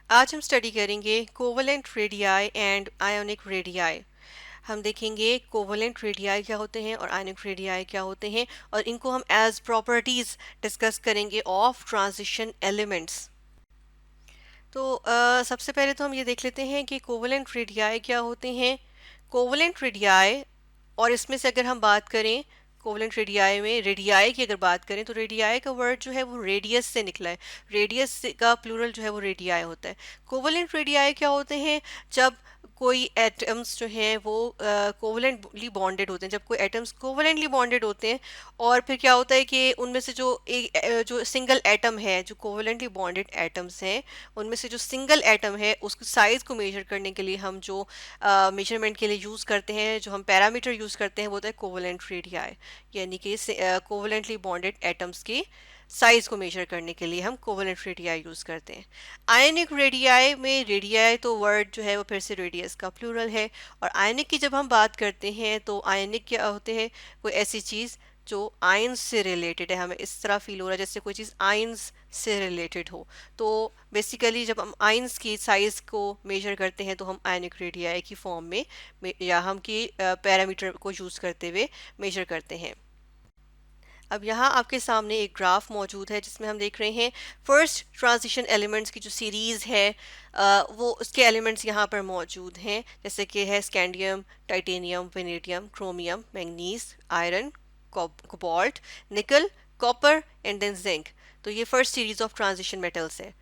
आज हम स्टडी करेंगे covalent radii and ionic radii. हम देखेंगे कोवलेंट रेडियाई क्या होते हैं और आयोनिक रेडियाई क्या होते हैं और इनको हम एज प्रॉपर्टीज डिस्कस करेंगे ऑफ ट्रांजिशन एलिमेंट्स। तो सबसे पहले तो हम ये देख लेते हैं कि कोवलेंट रेडियाई क्या होते हैं। कोवलेंट रेडियाई, और इसमें से अगर हम बात करें कोवलेंट रेडियाई में रेडियाई की अगर बात करें तो रेडियाई का वर्ड जो है वो रेडियस से निकला है। रेडियस का प्लूरल जो है वो रेडियाई होता है। कोवलेंट रेडियाई क्या होते हैं? जब कोई एटम्स जो हैं वो कोवलेंटली बॉन्डेड होते हैं, जब कोई एटम्स कोवलेंटली बॉन्डेड होते हैं और फिर क्या होता है कि उनमें से जो एक जो सिंगल एटम है, जो कोवलेंटली बॉन्डेड एटम्स हैं, उनमें से जो सिंगल एटम है उसकी साइज को मेजर करने के लिए हम जो मेजरमेंट के लिए यूज़ करते हैं, जो हम पैरामीटर यूज़ करते हैं वो होता है कोवलेंट रेडियाई। यानी कि कोवलेंटली बॉन्डेड एटम्स की साइज को मेजर करने के लिए हम कोवलेंट रेडियाई यूज़ करते हैं। आयनिक रेडियाई में रेडियाई तो वर्ड जो है वो फिर से रेडियस का प्लूरल है। और आयनिक की जब हम बात करते हैं तो आयनिक क्या होते हैं? कोई ऐसी चीज़ जो आयंस से रिलेटेड है। हमें इस तरह फील हो रहा है जैसे कोई चीज़ आयंस से रिलेटेड हो। तो बेसिकली जब हम आयंस की साइज को मेजर करते हैं तो हम आयनिक रेडियाई की फॉर्म में या हम की पैरामीटर को यूज़ करते हुए मेजर करते हैं। अब यहाँ आपके सामने एक ग्राफ मौजूद है जिसमें हम देख रहे हैं फर्स्ट ट्रांजिशन एलिमेंट्स की जो सीरीज़ है, वो उसके एलिमेंट्स यहाँ पर मौजूद हैं, जैसे कि है scandium, titanium, vanadium, chromium, manganese, iron, cobalt, निकल, कॉपर एंड देन जिंक। तो ये first series of transition metals है।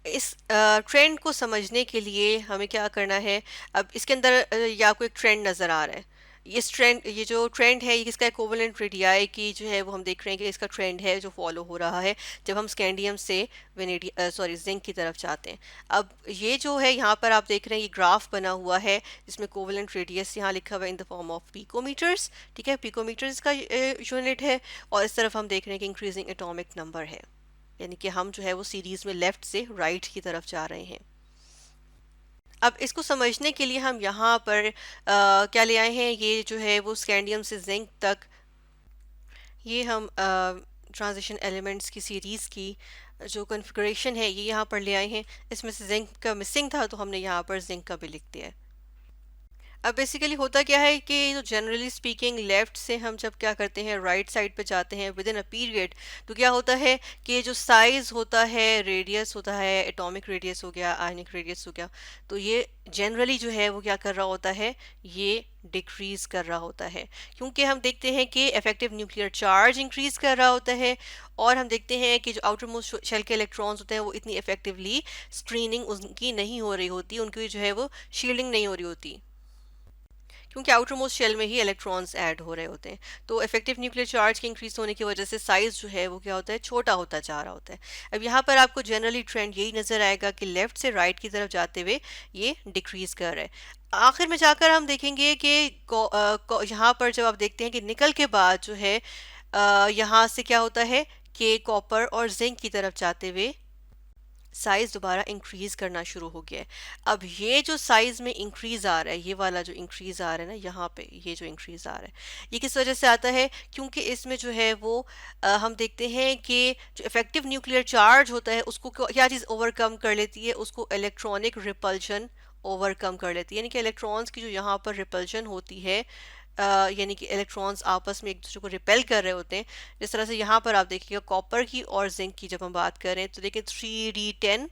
इस ट्रेंड को समझने के लिए हमें क्या करना है? अब इसके अंदर ये आपको एक ट्रेंड नज़र आ रहा है। ये जो ट्रेंड है ये किसका है? कोवलेंट रेडियाई की जो है वो हम देख रहे हैं कि इसका ट्रेंड है जो फॉलो हो रहा है जब हम स्कैंडियम से जिंक की तरफ जाते हैं। अब ये जो है यहाँ पर आप देख रहे हैं ये ग्राफ बना हुआ है जिसमें कोवलेंट रेडियस यहाँ लिखा हुआ है in the form of picometres. ठीक है, पिकोमीटर्स का यूनिट है और इस तरफ हम देख रहे हैं कि इंक्रीजिंग एटॉमिक नंबर है, यानी कि हम जो है वो सीरीज में लेफ्ट से राइट की तरफ जा रहे हैं। अब इसको समझने के लिए हम यहाँ पर क्या ले आए हैं? ये जो है वो स्कैंडियम से जिंक तक, ये हम ट्रांजिशन एलिमेंट्स की सीरीज़ की जो कॉन्फ़िगरेशन है ये यहाँ पर ले आए हैं। इसमें से जिंक का मिसिंग था तो हमने यहाँ पर जिंक का भी लिख दिया है। अब बेसिकली होता क्या है कि जो जनरली स्पीकिंग लेफ्ट से हम जब क्या करते हैं राइट साइड पे जाते हैं विद इन अ पीरियड, तो क्या होता है कि जो साइज होता है, रेडियस होता है, एटॉमिक रेडियस हो गया, आयनिक रेडियस हो गया, तो ये जनरली जो है वो क्या कर रहा होता है? ये डिक्रीज कर रहा होता है, क्योंकि हम देखते हैं कि इफेक्टिव न्यूक्लियर चार्ज इंक्रीज कर रहा होता है और हम देखते हैं कि जो आउटर मोस्ट शेल के इलेक्ट्रॉन्स होते हैं वो इतनी इफेक्टिवली स्क्रीनिंग उनकी नहीं हो रही होती, उनकी जो है वो शील्डिंग नहीं हो रही होती, क्योंकि आउटर मोस्ट शेल में ही इलेक्ट्रॉन्स ऐड हो रहे होते हैं। तो इफेक्टिव न्यूक्लियर चार्ज के इंक्रीज होने की वजह से साइज जो है वो क्या होता है? छोटा होता जा रहा होता है। अब यहाँ पर आपको जनरली ट्रेंड यही नजर आएगा कि लेफ्ट से राइट की तरफ जाते हुए ये डिक्रीज कर रहा है। आखिर में जाकर हम देखेंगे कि यहाँ पर जब आप देखते हैं कि निकल के बाद जो है यहाँ से क्या होता है कि कॉपर और जिंक की तरफ जाते हुए साइज दोबारा इंक्रीज करना शुरू हो गया है। अब ये जो साइज में इंक्रीज आ रहा है, ये वाला जो इंक्रीज आ रहा है ना यहाँ पे, ये जो इंक्रीज आ रहा है ये किस वजह से आता है? क्योंकि इसमें जो है वो हम देखते हैं कि जो इफेक्टिव न्यूक्लियर चार्ज होता है उसको क्या चीज़ ओवरकम कर लेती है? उसको इलेक्ट्रॉनिक रिपल्शन ओवरकम कर लेती है। यानी कि इलेक्ट्रॉन्स की जो यहाँ पर रिपल्शन होती है, यानी कि इलेक्ट्रॉन्स आपस में एक दूसरे को रिपेल कर रहे होते हैं। जिस तरह से यहाँ पर आप देखिएगा कॉपर की और जिंक की जब हम बात करें तो देखिए 3d10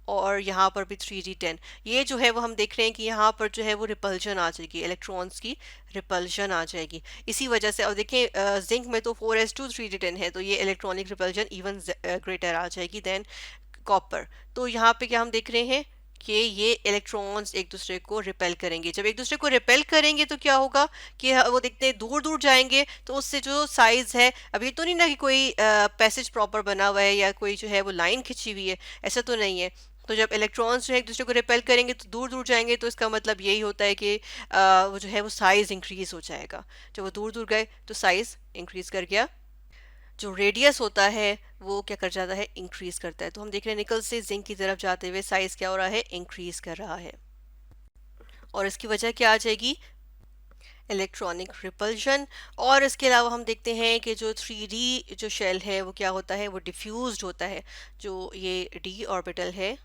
और यहाँ पर भी 3d10, ये जो है वो हम देख रहे हैं कि यहाँ पर जो है वो रिपल्शन आ जाएगी, इलेक्ट्रॉन्स की रिपल्शन आ जाएगी इसी वजह से। और देखें जिंक में तो 4s2 3d10 है, तो ये इलेक्ट्रॉनिक रिपल्शन इवन ग्रेटर आ जाएगी देन कॉपर। तो यहाँ पे क्या हम देख रहे हैं कि ये इलेक्ट्रॉन्स एक दूसरे को रिपेल करेंगे। जब एक दूसरे को रिपेल करेंगे तो क्या होगा कि वो देखते हैं दूर दूर जाएंगे, तो उससे जो साइज है, अब ये तो नहीं ना कि कोई पैसेज प्रॉपर बना हुआ है या कोई जो है वो लाइन खिंची हुई है, ऐसा तो नहीं है। तो जब इलेक्ट्रॉन्स जो है एक दूसरे को रिपेल करेंगे तो दूर दूर जाएंगे, तो इसका मतलब यही होता है कि वो जो है वो साइज इंक्रीज हो जाएगा। जब वो दूर दूर गए तो साइज इंक्रीज कर गया, जो रेडियस होता है वो क्या कर जाता है? इंक्रीज करता है। तो हम देख रहे हैं निकल से जिंक की तरफ जाते हुए साइज क्या हो रहा है? इंक्रीज कर रहा है। और इसकी वजह क्या आ जाएगी? Electronic repulsion. और इसके अलावा हम देखते हैं कि जो 3D जो शेल है वो क्या होता है? वो डिफ्यूज्ड होता है। जो ये d ऑर्बिटल है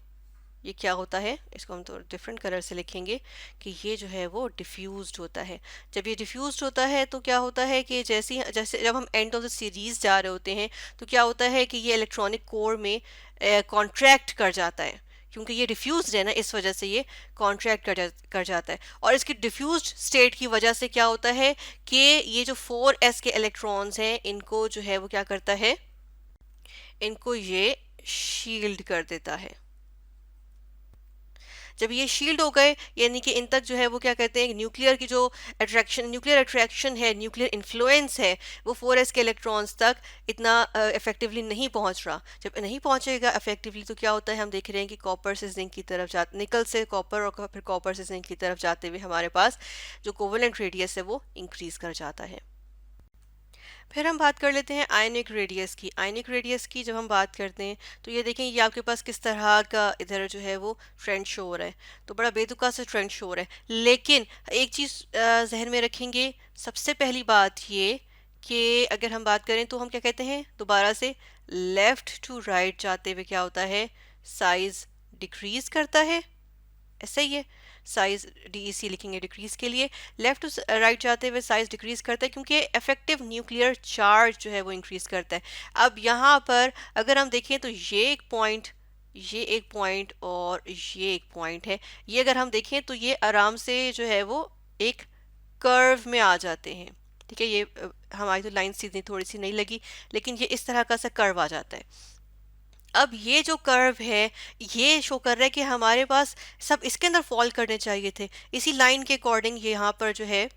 ये क्या होता है, इसको हम तो डिफरेंट कलर से लिखेंगे कि ये जो है वो डिफ्यूज्ड होता है। जब ये डिफ्यूज्ड होता है तो क्या होता है कि जैसे जब हम एंड ऑफ द सीरीज जा रहे होते हैं तो क्या होता है कि ये इलेक्ट्रॉनिक कोर में कॉन्ट्रैक्ट कर जाता है, क्योंकि ये डिफ्यूज्ड है ना, इस वजह से ये कॉन्ट्रैक्ट कर जाता है। और इसकी डिफ्यूज्ड स्टेट की वजह से क्या होता है कि ये जो 4s के इलेक्ट्रॉन्स हैं इनको जो है वो क्या करता है, इनको ये शील्ड कर देता है। जब ये शील्ड हो गए यानी कि इन तक जो है वो क्या कहते हैं, न्यूक्लियर अट्रैक्शन है, न्यूक्लियर इन्फ्लुएंस है, वो 4s के इलेक्ट्रॉन्स तक इतना इफेक्टिवली नहीं पहुंच रहा। जब नहीं पहुंचेगा इफेक्टिवली तो क्या होता है, हम देख रहे हैं कि कॉपर से जिंक की तरफ जाते, निकल से कॉपर और फिर कॉपर से जिंक की तरफ जाते हुए हमारे पास जो कोवेलेंट रेडियस है वो इंक्रीज कर जाता है। फिर हम बात कर लेते हैं आयनिक रेडियस की। आयनिक रेडियस की जब हम बात करते हैं तो ये देखें, ये आपके पास किस तरह का इधर जो है वो ट्रेंड शो हो रहा है, तो बड़ा बेतुका से ट्रेंड शो हो रहा है। लेकिन एक चीज़ जहन में रखेंगे, सबसे पहली बात ये कि अगर हम बात करें तो हम क्या कहते हैं, दोबारा से लेफ्ट टू राइट जाते हुए क्या होता है, साइज डिक्रीज करता है। ऐसा ही है, साइज DEC लिखेंगे डिक्रीज के लिए, लेफ्ट टू राइट जाते हुए साइज डिक्रीज करता है क्योंकि इफेक्टिव न्यूक्लियर चार्ज जो है वो इंक्रीज करता है। अब यहाँ पर अगर हम देखें तो ये एक पॉइंट, ये एक पॉइंट और ये एक पॉइंट है, ये अगर हम देखें तो ये आराम से जो है वो एक कर्व में आ जाते हैं। ठीक है, ये हमारी तो लाइन सीधी थोड़ी सी नहीं लगी, लेकिन ये इस तरह का सा कर्व आ जाता है। अब ये जो कर्व है ये शो कर रहा है कि हमारे पास सब इसके अंदर फॉल करने चाहिए थे, इसी लाइन के अकॉर्डिंग ये यहाँ पर जो है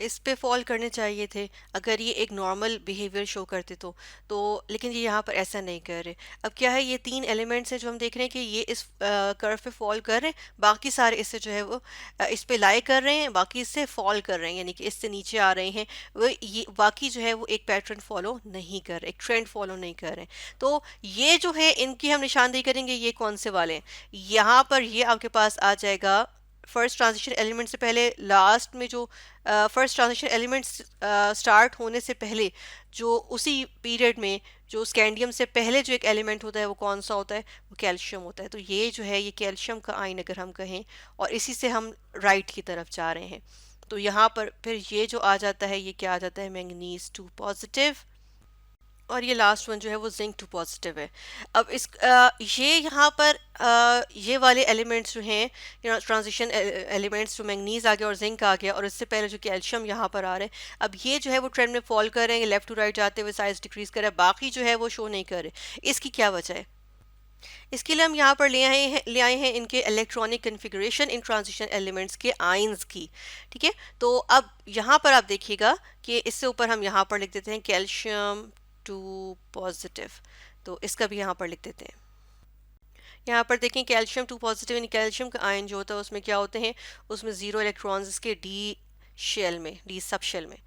इस पे फॉल करने चाहिए थे अगर ये एक नॉर्मल बिहेवियर शो करते तो लेकिन ये यहाँ पर ऐसा नहीं कर रहे। अब क्या है, ये तीन एलिमेंट्स हैं जो हम देख रहे हैं कि ये इस कर्व पे फॉल कर रहे हैं, बाकी सारे इससे जो है वो इस पे लाई कर रहे हैं, बाकी इससे फॉल कर रहे हैं, यानी कि इससे नीचे आ रहे हैं। वो ये बाकी जो है वो एक पैटर्न फॉलो नहीं कर रहे, एक ट्रेंड फॉलो नहीं कर रहे। तो ये जो है इनकी हम निशानदेही करेंगे, ये कौन से वाले हैं, यहाँ पर ये आपके पास आ जाएगा फर्स्ट ट्रांजिशन एलिमेंट से पहले, लास्ट में जो फर्स्ट ट्रांजिशन एलिमेंट्स स्टार्ट होने से पहले जो उसी पीरियड में जो स्कैंडियम से पहले जो एक एलिमेंट होता है वो कौन सा होता है, वो कैल्शियम होता है। तो ये जो है ये कैल्शियम का आयन अगर हम कहें, और इसी से हम राइट की तरफ जा रहे हैं, तो यहाँ पर फिर ये जो आ जाता है, ये क्या आ जाता है, मैंगनीज 2 पॉजिटिव, और ये लास्ट वन जो है वो जिंक 2 पॉजिटिव है। अब ये यहाँ पर ये वाले एलिमेंट्स जो हैं, ट्रांजिशन एलिमेंट्स, जो मैंगनीज आ गया और जिंक आ गया, और इससे पहले जो कैल्शियम यहाँ पर आ रहे हैं, अब ये जो है वो ट्रेंड में फॉल कर रहे हैं, लेफ्ट टू राइट जाते हुए साइज डिक्रीज कर रहा है, बाकी जो है वो शो नहीं कर रहे। इसकी क्या वजह है, इसके लिए हम यहाँ पर ले आए हैं इनके इलेक्ट्रॉनिक कन्फिगरेशन इन ट्रांजिशन एलिमेंट्स के आयंस की। ठीक है, तो अब यहाँ पर आप देखिएगा कि इससे ऊपर हम यहाँ पर लिख देते हैं कैल्शियम 2 पॉजिटिव, तो इसका भी यहाँ पर लिख देते हैं। यहाँ पर देखें कैल्शियम 2 पॉजिटिव, यानी कैल्शियम का आयन जो होता है उसमें क्या होते हैं, उसमें 0 इलेक्ट्रॉन्स इसके डी सब शेल में।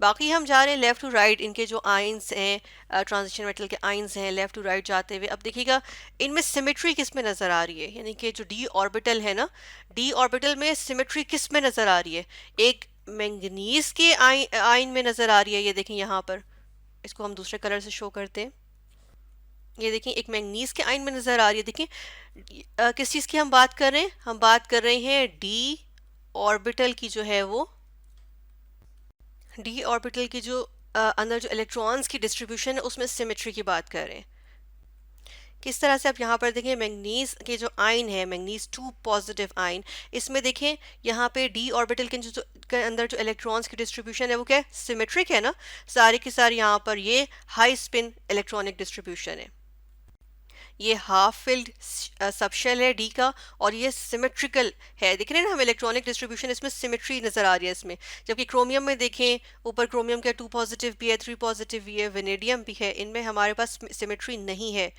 बाकी हम जा रहे हैं लेफ़्ट टू राइट, इनके जो आयंस हैं, ट्रांजिशन मेटल के आयंस हैं, लेफ़्ट टू राइट जाते हुए। अब देखिएगा इनमें सिमेट्री किस में नज़र आ रही है, यानी कि जो डी ऑर्बिटल है ना, डी ऑर्बिटल में सिमेट्री किस में नज़र आ रही है, एक मैंगनीज के आयन में नज़र आ रही है। ये देखें यहाँ पर, इसको हम दूसरे कलर से शो करते हैं, ये देखें एक मैंगनीज के आयन में नज़र आ रही है। देखें किस चीज़ की हम बात कर रहे हैं, हम बात कर रहे हैं डी ऑर्बिटल की, जो है वो डी ऑर्बिटल की जो अंदर जो इलेक्ट्रॉन्स की डिस्ट्रीब्यूशन है उसमें सिमेट्री की बात कर रहे हैं। किस तरह से आप यहाँ पर देखें, मैंगनीज के जो आयन है, मैंगनीज 2 पॉजिटिव आयन, इसमें देखें यहाँ पे डी ऑर्बिटल के अंदर जो इलेक्ट्रॉन्स की डिस्ट्रीब्यूशन है वो क्या है, सिमेट्रिक है ना, सारी की सारी यहाँ पर ये हाई स्पिन इलेक्ट्रॉनिक डिस्ट्रीब्यूशन है। ये हाफ फिल्ड सबशेल है डी का, और ये सिमेट्रिकल है। देख रहे हैं ना हम, इलेक्ट्रॉनिक डिस्ट्रीब्यूशन इसमें सिमेट्री नज़र आ रही है इसमें। जबकि क्रोमियम में देखें, ऊपर क्रोमियम का 2 पॉजिटिव भी है, 3 पॉजिटिव भी है, वेनेडियम भी है, इनमें हमारे पास सिमेट्री नहीं है।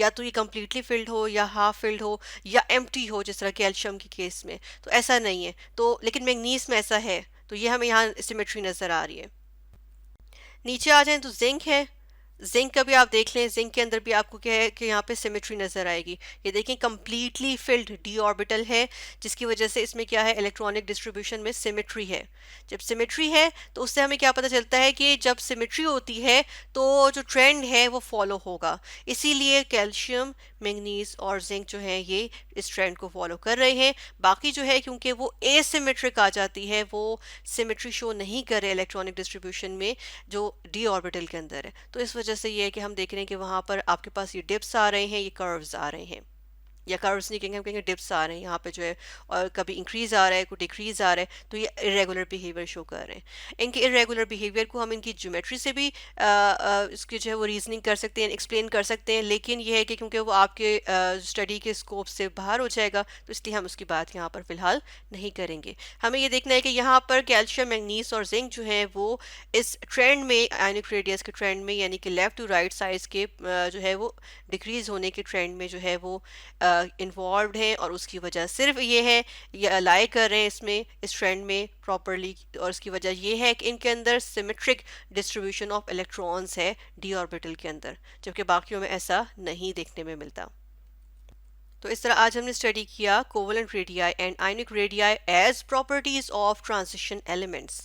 या तो ये कम्प्लीटली फिल्ड हो, या हाफ फिल्ड हो, या एम्प्टी हो, जिस तरह कैल्शियम के केस में तो ऐसा नहीं है। तो लेकिन मैंगनीज में ऐसा है, तो ये हमें यहाँ सिमेट्री नज़र आ रही है। नीचे आ जाए तो जिंक है, जिंक का भी आप देख लें, जिंक के अंदर भी आपको क्या है कि यहाँ पे सिमेट्री नजर आएगी। ये देखें कंप्लीटली फिल्ड डी ऑर्बिटल है, जिसकी वजह से इसमें क्या है, इलेक्ट्रॉनिक डिस्ट्रीब्यूशन में सिमेट्री है। जब सिमेट्री है तो उससे हमें क्या पता चलता है कि जब सिमेट्री होती है तो जो ट्रेंड है वो फॉलो होगा। इसीलिए कैल्शियम, मैंगनीज और जिंक जो है ये इस ट्रेंड को फॉलो कर रहे हैं। बाकी जो है क्योंकि वो एसिमेट्रिक आ जाती है, वो सिमेट्री शो नहीं कर रहे इलेक्ट्रॉनिक डिस्ट्रीब्यूशन में जो डी ऑर्बिटल के अंदर है, तो इस वजह से ये है कि हम देख रहे हैं कि वहाँ पर आपके पास ये डिप्स आ रहे हैं, ये कर्व्स आ रहे हैं, या कर्व्स नहीं कहेंगे, हम कहेंगे डिप्स आ रहे हैं यहाँ पे जो है। और कभी इंक्रीज आ रहा है, कोई डिक्रीज आ रहा है, तो ये इरेगुलर बिहेवियर शो कर रहे हैं। इनके इरेगुलर बिहेवियर को हम इनकी ज्योमेट्री से भी इसकी जो है वो रीजनिंग कर सकते हैं, एक्सप्लेन कर सकते हैं, लेकिन ये है कि क्योंकि वो आपके स्टडी के स्कोप से बाहर हो जाएगा, तो इसलिए हम उसकी बात यहाँ पर फिलहाल नहीं करेंगे। हमें ये देखना है कि यहाँ पर कैल्शियम, मैग्नीज और जिंक जो है वो इस ट्रेंड में, आयनिक रेडियस के ट्रेंड में, यानी कि लेफ्ट टू राइट साइज के जो है वो डिक्रीज होने के ट्रेंड में जो है वो इन्वॉल्व हैं, और उसकी वजह सिर्फ ये है, ये अलाई कर रहे हैं इसमें, इस ट्रेंड में प्रॉपरली, और इसकी वजह ये है कि इनके अंदर सिमेट्रिक डिस्ट्रीब्यूशन ऑफ इलेक्ट्रॉन्स है डी ऑर्बिटल के अंदर, जबकि बाकियों में ऐसा नहीं देखने में मिलता। तो इस तरह आज हमने स्टडी किया covalent radii and ionic radii as properties of transition elements.